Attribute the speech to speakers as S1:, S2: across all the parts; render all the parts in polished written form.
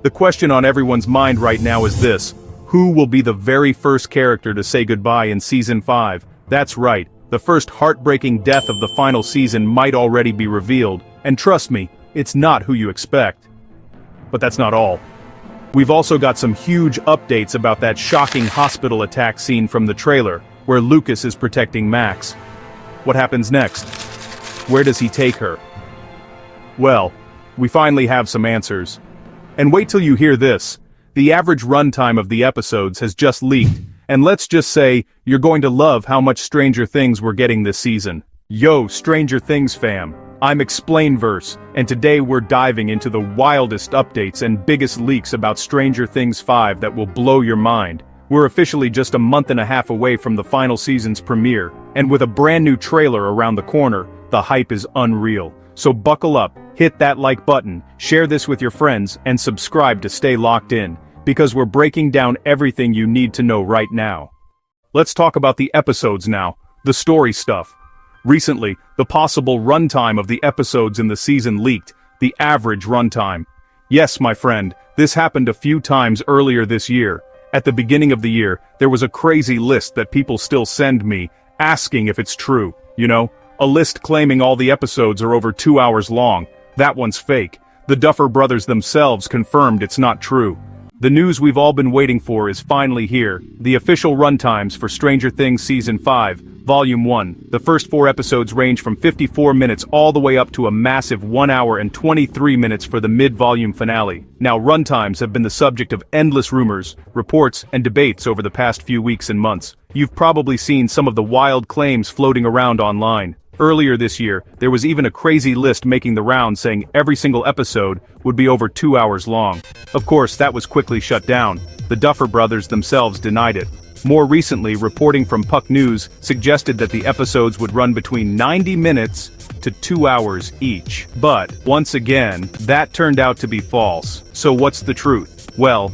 S1: The question on everyone's mind right now is this: who will be the very first character to say goodbye in Season 5? That's right, the first heartbreaking death of the final season might already be revealed, and trust me, it's not who you expect. But that's not all. We've also got some huge updates about that shocking hospital attack scene from the trailer, where Lucas is protecting Max. What happens next? Where does he take her? Well, we finally have some answers. And wait till you hear this. The average runtime of the episodes has just leaked, and let's just say, you're going to love how much Stranger Things we're getting this season. Yo, Stranger Things fam, I'm ExplainVerse, and today we're diving into the wildest updates and biggest leaks about Stranger Things 5 that will blow your mind. We're officially just a month and a half away from the final season's premiere, and with a brand new trailer around the corner, the hype is unreal. So buckle up, hit that like button, share this with your friends, and subscribe to stay locked in, because we're breaking down everything you need to know right now. Let's talk about the episodes now, the story stuff. Recently, the possible runtime of the episodes in the season leaked, the average runtime. Yes, my friend, this happened a few times earlier this year. At the beginning of the year, there was a crazy list that people still send me, asking if it's true, you know? A list claiming all the episodes are over 2 hours long. That one's fake. The Duffer brothers themselves confirmed it's not true. The news we've all been waiting for is finally here, the official runtimes for Stranger Things Season 5, Volume 1. The first 4 episodes range from 54 minutes all the way up to a massive 1 hour and 23 minutes for the mid-volume finale. Now, runtimes have been the subject of endless rumors, reports, and debates over the past few weeks and months. You've probably seen some of the wild claims floating around online. Earlier this year, there was even a crazy list making the rounds saying every single episode would be over 2 hours long. Of course, that was quickly shut down. The Duffer brothers themselves denied it. More recently, reporting from Puck News suggested that the episodes would run between 90 minutes to 2 hours each. But, once again, that turned out to be false. So what's the truth? Well,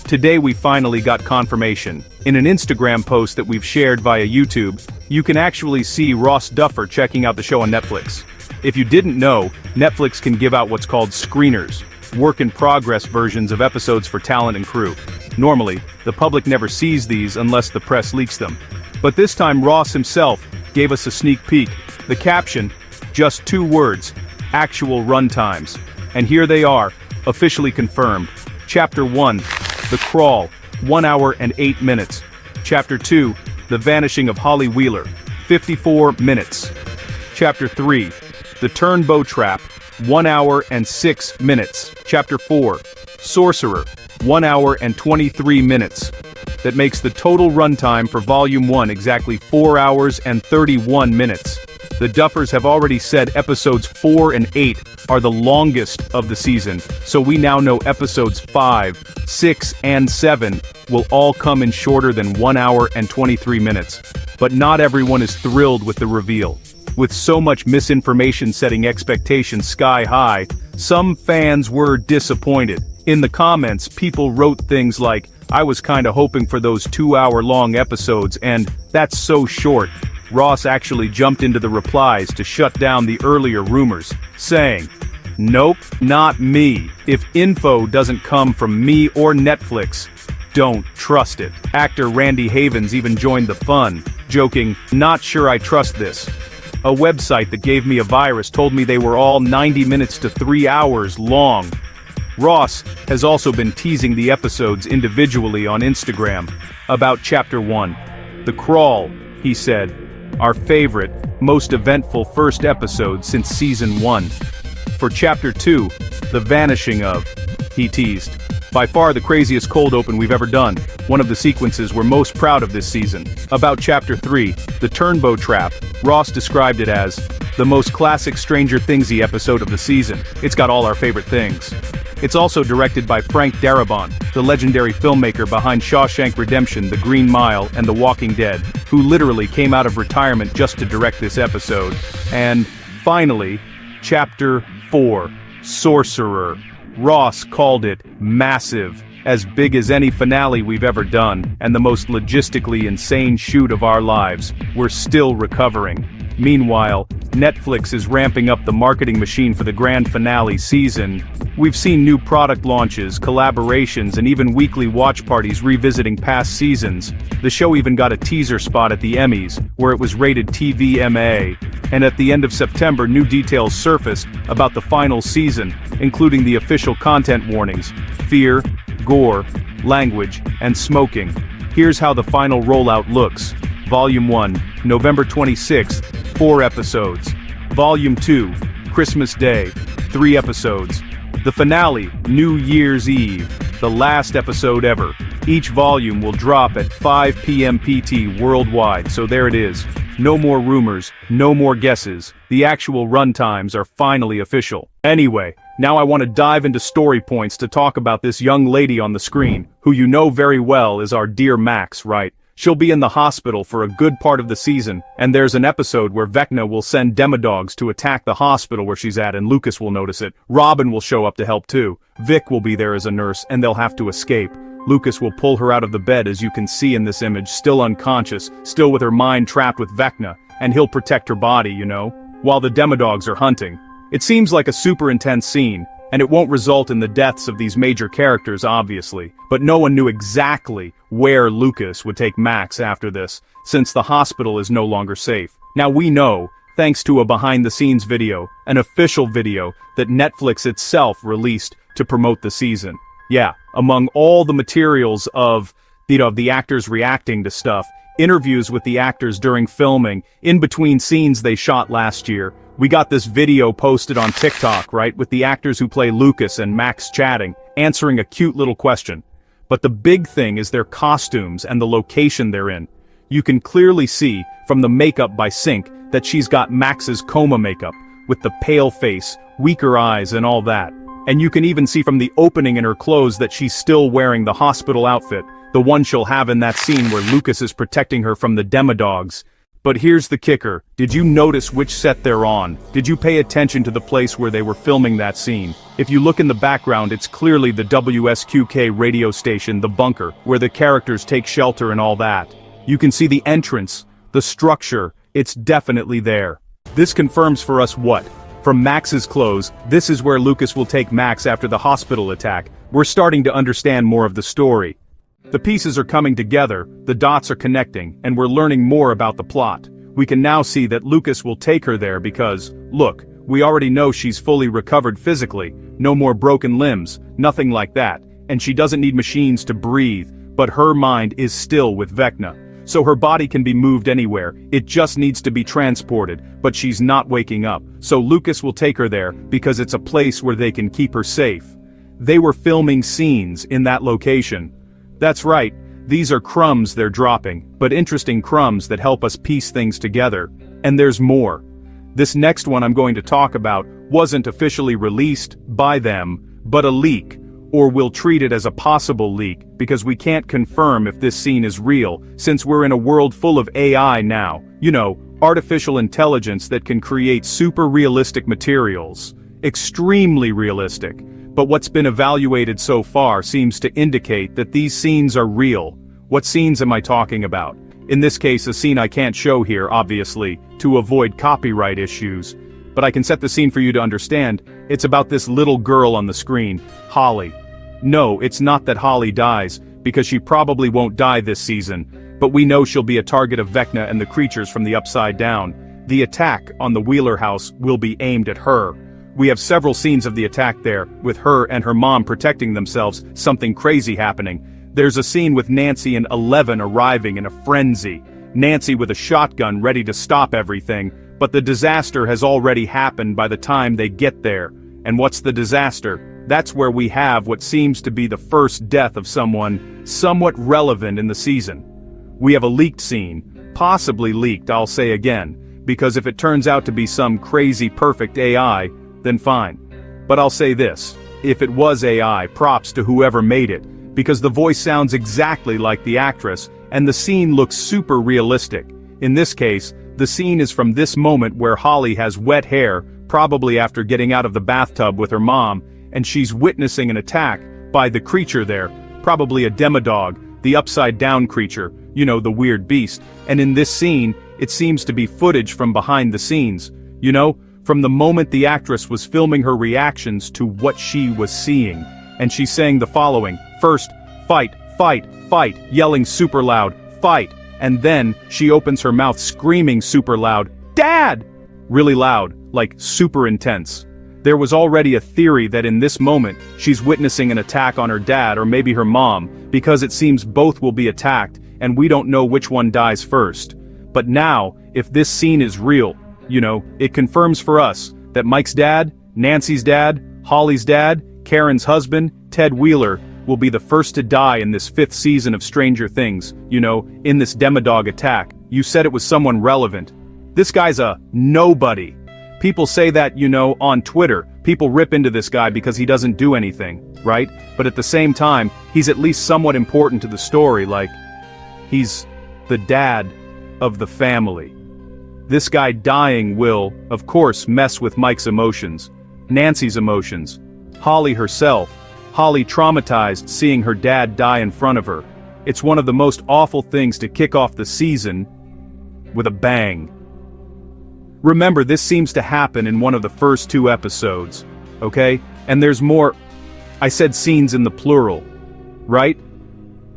S1: today we finally got confirmation. In an Instagram post that we've shared via YouTube, you can actually see Ross Duffer checking out the show on Netflix. If you didn't know, Netflix can give out what's called screeners, work-in-progress versions of episodes for talent and crew. Normally, the public never sees these unless the press leaks them. But this time Ross himself gave us a sneak peek. The caption, just 2 words, actual runtimes. And here they are, officially confirmed. Chapter 1, The Crawl, 1 hour and 8 minutes. Chapter 2, The Vanishing of Holly Wheeler, 54 minutes. Chapter 3, The Turnbow Trap, 1 hour and 6 minutes. Chapter 4, Sorcerer, 1 hour and 23 minutes. That makes the total runtime for Volume 1 exactly 4 hours and 31 minutes. The Duffers have already said episodes 4 and 8 are the longest of the season, so we now know episodes 5, 6, and 7 will all come in shorter than 1 hour and 23 minutes. But not everyone is thrilled with the reveal. With so much misinformation setting expectations sky high, some fans were disappointed. In the comments, people wrote things like, "I was kinda hoping for those 2-hour-long episodes," and "that's so short." Ross actually jumped into the replies to shut down the earlier rumors, saying, "Nope, not me. If info doesn't come from me or Netflix, don't trust it." Actor Randy Havens even joined the fun, joking, "Not sure I trust this. A website that gave me a virus told me they were all 90 minutes to 3 hours long." Ross has also been teasing the episodes individually on Instagram. About Chapter 1, The Crawl, he said, "Our favorite, most eventful first episode since Season 1. For Chapter 2, The Vanishing of," he teased, "by far the craziest cold open we've ever done, one of the sequences we're most proud of this season." About Chapter 3, The Turnbow Trap, Ross described it as, "the most classic Stranger Thingsy episode of the season. It's got all our favorite things." It's also directed by Frank Darabont, the legendary filmmaker behind Shawshank Redemption, The Green Mile, and The Walking Dead, who literally came out of retirement just to direct this episode. And, finally, Chapter 4, Sorcerer. Ross called it massive, as big as any finale we've ever done, and the most logistically insane shoot of our lives. We're still recovering. Meanwhile, Netflix is ramping up the marketing machine for the grand finale season. We've seen new product launches, collaborations, and even weekly watch parties revisiting past seasons. The show even got a teaser spot at the Emmys, where it was rated TVMA. And at the end of September, new details surfaced about the final season, including the official content warnings: fear, gore, language, and smoking. Here's how the final rollout looks. Volume 1, November 26th, 4 episodes. Volume 2, Christmas Day, 3 episodes. The finale, New Year's Eve, the last episode ever. Each volume will drop at 5 p.m. PT worldwide, so there it is. No more rumors, no more guesses. The actual runtimes are finally official. Anyway, now I want to dive into story points to talk about this young lady on the screen, who you know very well is our dear Max, right? She'll be in the hospital for a good part of the season, and there's an episode where Vecna will send demodogs to attack the hospital where she's at, and Lucas will notice it. Robin will show up to help too. Vic will be there as a nurse, and they'll have to escape. Lucas will pull her out of the bed, as you can see in this image, still unconscious, still with her mind trapped with Vecna, and he'll protect her body, you know, while the demodogs are hunting. It seems like a super intense scene, and it won't result in the deaths of these major characters obviously, but no one knew exactly where Lucas would take Max after this, since the hospital is no longer safe. Now we know, thanks to a behind-the-scenes video, an official video, that Netflix itself released to promote the season. Yeah, among all the materials of, the actors reacting to stuff, interviews with the actors during filming, in between scenes they shot last year, we got this video posted on TikTok, right, with the actors who play Lucas and Max chatting, answering a cute little question. But the big thing is their costumes and the location they're in. You can clearly see, from the makeup by Sync, that she's got Max's coma makeup, with the pale face, weaker eyes and all that. And you can even see from the opening in her clothes that she's still wearing the hospital outfit, the one she'll have in that scene where Lucas is protecting her from the demodogs. But here's the kicker, did you notice which set they're on? Did you pay attention to the place where they were filming that scene? If you look in the background, it's clearly the WSQK radio station, The Bunker, where the characters take shelter and all that. You can see the entrance, the structure, it's definitely there. This confirms for us what? From Max's clothes, this is where Lucas will take Max after the hospital attack. We're starting to understand more of the story. The pieces are coming together, the dots are connecting, and we're learning more about the plot. We can now see that Lucas will take her there because, look, we already know she's fully recovered physically, no more broken limbs, nothing like that, and she doesn't need machines to breathe, but her mind is still with Vecna. So her body can be moved anywhere, it just needs to be transported, but she's not waking up, so Lucas will take her there because it's a place where they can keep her safe. They were filming scenes in that location. That's right, these are crumbs they're dropping, but interesting crumbs that help us piece things together. And there's more. This next one I'm going to talk about wasn't officially released by them, but a leak, or we'll treat it as a possible leak, because we can't confirm if this scene is real, since we're in a world full of AI now, you know, artificial intelligence that can create super realistic materials. Extremely realistic. But what's been evaluated so far seems to indicate that these scenes are real. What scenes am I talking about? In this case, a scene I can't show here, obviously, to avoid copyright issues. But I can set the scene for you to understand. It's about this little girl on the screen, Holly. No, it's not that Holly dies, because she probably won't die this season, but we know she'll be a target of Vecna and the creatures from the Upside Down. The attack on the Wheeler house will be aimed at her. We have several scenes of the attack there, with her and her mom protecting themselves, something crazy happening. There's a scene with Nancy and Eleven arriving in a frenzy. Nancy with a shotgun ready to stop everything, but the disaster has already happened by the time they get there. And what's the disaster? That's where we have what seems to be the first death of someone somewhat relevant in the season. We have a leaked scene, possibly leaked, I'll say again, because if it turns out to be some crazy perfect AI, then fine. But I'll say this, if it was AI, props to whoever made it, because the voice sounds exactly like the actress, and the scene looks super realistic. In this case, the scene is from this moment where Holly has wet hair, probably after getting out of the bathtub with her mom, and she's witnessing an attack by the creature there, probably a demodog, the upside-down creature, you know, the weird beast, and in this scene, it seems to be footage from behind the scenes. You know, from the moment the actress was filming her reactions to what she was seeing. And she's saying the following: first, fight, fight, fight, yelling super loud, fight. And then, she opens her mouth screaming super loud, Dad! Really loud, like super intense. There was already a theory that in this moment, she's witnessing an attack on her dad or maybe her mom, because it seems both will be attacked, and we don't know which one dies first. But now, if this scene is real, you know, it confirms for us that Mike's dad, Nancy's dad, Holly's dad, Karen's husband, Ted Wheeler, will be the first to die in this 5th season of Stranger Things, you know, in this demodog attack. You said it was someone relevant. This guy's a nobody. People say that, you know, on Twitter. People rip into this guy because he doesn't do anything, right? But at the same time, he's at least somewhat important to the story, like, he's the dad of the family. This guy dying will, of course, mess with Mike's emotions, Nancy's emotions, Holly herself. Holly traumatized seeing her dad die in front of her. It's one of the most awful things to kick off the season with a bang. Remember, this seems to happen in one of the first 2 episodes, okay? And there's more. I said scenes in the plural, right?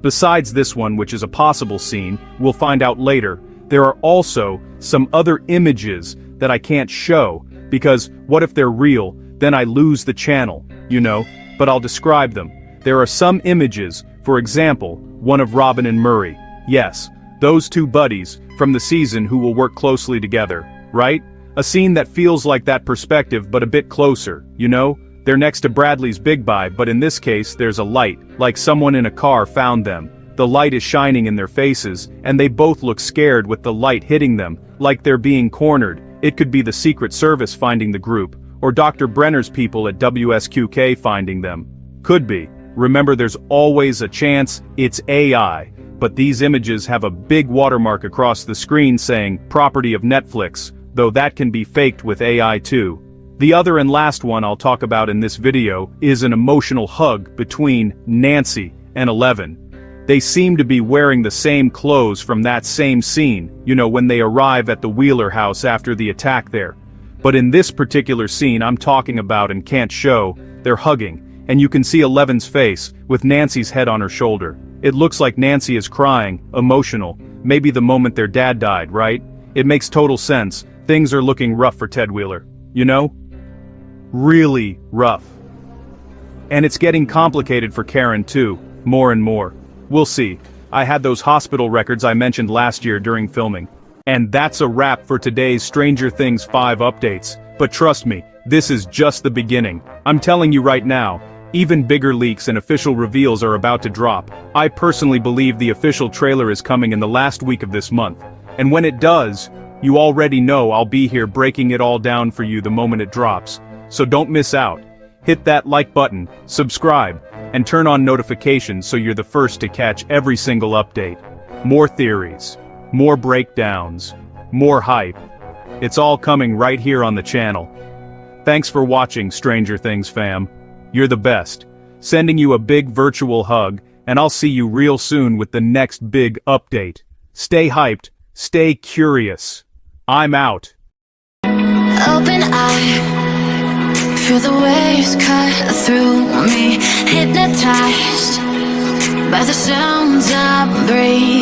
S1: Besides this one, which is a possible scene, we'll find out later, there are also some other images that I can't show, because what if they're real, then I lose the channel, you know? But I'll describe them. There are some images, for example, one of Robin and Murray. Yes, those 2 buddies from the season who will work closely together, right? A scene that feels like that perspective but a bit closer, you know? They're next to Bradley's Big Buy, but in this case there's a light, like someone in a car found them. The light is shining in their faces, and they both look scared with the light hitting them, like they're being cornered. It could be the Secret Service finding the group, or Dr. Brenner's people at WSQK finding them. Could be. Remember, there's always a chance it's AI, but these images have a big watermark across the screen saying, property of Netflix, though that can be faked with AI too. The other and last one I'll talk about in this video is an emotional hug between Nancy and Eleven. They seem to be wearing the same clothes from that same scene, you know, when they arrive at the Wheeler house after the attack there. But in this particular scene I'm talking about and can't show, they're hugging, and you can see Eleven's face, with Nancy's head on her shoulder. It looks like Nancy is crying, emotional, maybe the moment their dad died, right? It makes total sense. Things are looking rough for Ted Wheeler, you know? Really rough. And it's getting complicated for Karen too, more and more. We'll see. I had those hospital records I mentioned last year during filming. And that's a wrap for today's Stranger Things 5 updates. But trust me, this is just the beginning. I'm telling you right now, even bigger leaks and official reveals are about to drop. I personally believe the official trailer is coming in the last week of this month. And when it does, you already know I'll be here breaking it all down for you the moment it drops. So don't miss out. Hit that like button, subscribe, and turn on notifications so you're the first to catch every single update. More theories, more breakdowns, more hype. It's all coming right here on the channel. Thanks for watching, Stranger Things fam. You're the best. Sending you a big virtual hug, and I'll see you real soon with the next big update. Stay hyped, stay curious. I'm out.
S2: Open eye, feel the waves cut through me, hypnotized by the sounds I breathe.